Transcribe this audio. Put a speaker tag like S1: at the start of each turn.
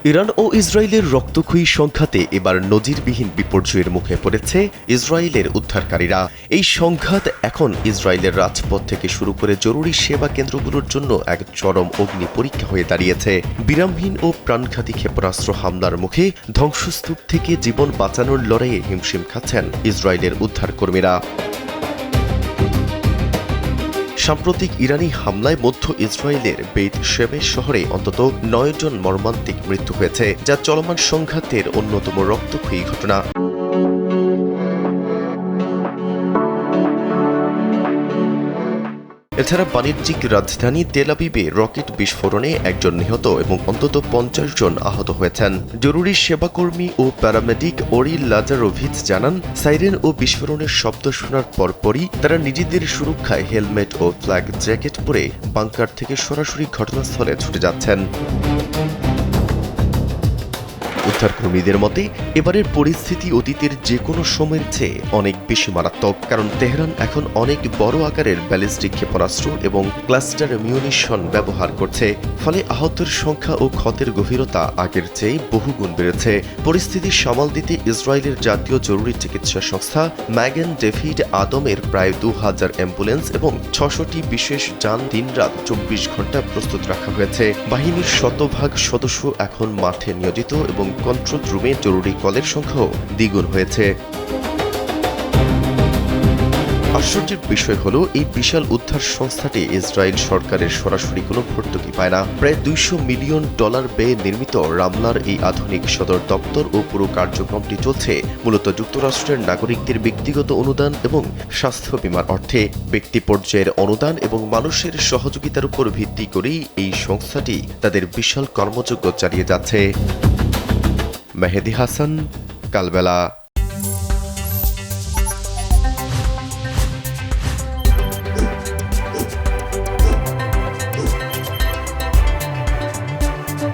S1: Iran ও ইসরায়েলের রক্তক্ষয়ী সংঘাতে এবার নজিরবিহীন বিপর্যয়ের মুখে পড়েছে ইসরায়েলের উদ্ধারকারীরা। এই সংঘাত এখন ইসরায়েলের রাজপথ থেকে শুরু করে জরুরি সেবা কেন্দ্রগুলোর জন্য এক চরম অগ্নি পরীক্ষা হয়ে দাঁড়িয়েছে। বিরামহীন ও প্রাণঘাতী ক্ষেপণাস্ত্র হামলার মুখে ধ্বংসস্তূপ থেকে জীবন বাঁচানোর লড়াইয়ে হিমশিম খাচ্ছেন ইসরায়েলের উদ্ধারকর্মীরা। সাম্প্রতিক ইরানি হামলায় মধ্য ইসরায়েলের বেইত শেমেশ শহরে অন্তত ৯ জন মর্মান্তিক মৃত্যু হয়েছে, যা চলমান সংঘাতের অন্যতম রক্তক্ষয়ী ঘটনা। এছাড়া বাণিজ্যিক রাজধানী তেল আবিবে রকেট বিস্ফোরণে একজন নিহত এবং অন্তত ৫০ জন আহত হয়েছেন। জরুরি সেবাকর্মী ও প্যারামেডিক ওরি লাজারোভিচ জানান, সাইরেন ও বিস্ফোরণের শব্দ শোনার পরপরই তারা নিজেদের সুরক্ষায় হেলমেট ও ফ্ল্যাগ জ্যাকেট পরে বাংকার থেকে সরাসরি ঘটনাস্থলে ছুটে যাচ্ছেন। উদ্ধারকর্মীদের মতে এবারের পরিস্থিতি অতীতের যে কোনো সময়ের চেয়ে অনেক বেশি মারাত্মক, কারণ তেহরান এখন অনেক বড় আকারের ব্যালিস্টিক ক্ষেপণাস্ত্র এবং ক্লাস্টার মিউনিশন ব্যবহার করছে। ফলে আহতের সংখ্যা ও ক্ষতের গভীরতা আগের চেয়ে বহুগুণ বেড়েছে। পরিস্থিতি সামাল দিতে ইসরায়েলের জাতীয় জরুরি চিকিৎসা সংস্থা ম্যাগেন ডেভিড আদমের প্রায় ২,০০০ অ্যাম্বুলেন্স এবং ৬০০টি বিশেষ যান দিনরাত ২৪ ঘণ্টা প্রস্তুত রাখা হয়েছে। বাহিনীর শতভাগ সদস্য এখন মাঠে নিয়োজিত এবং কন্ট্রোল রুমে জরুরি কলের সংখ্যাও দ্বিগুণ হয়েছে। আশ্চর্যের বিষয় হলো, এই বিশাল উদ্ধার সংস্থাটি ইসরায়েল সরকারের সরাসরি কোনো ভর্তুকি পায় না। প্রায় $২০০ মিলিয়ন ব্যয়ে নির্মিত রামলার এই আধুনিক সদর দপ্তর ও পুরো কার্যক্রমটি চলছে মূলত যুক্তরাষ্ট্রের নাগরিকদের ব্যক্তিগত অনুদান এবং স্বাস্থ্য বীমার অর্থে। ব্যক্তি পর্যায়ের অনুদান এবং মানুষের সহযোগিতার উপর ভিত্তি করেই এই সংস্থাটি তাদের বিশাল কর্মযজ্ঞ চালিয়ে যাচ্ছে। মেহেদী হাসান, কালবেলা।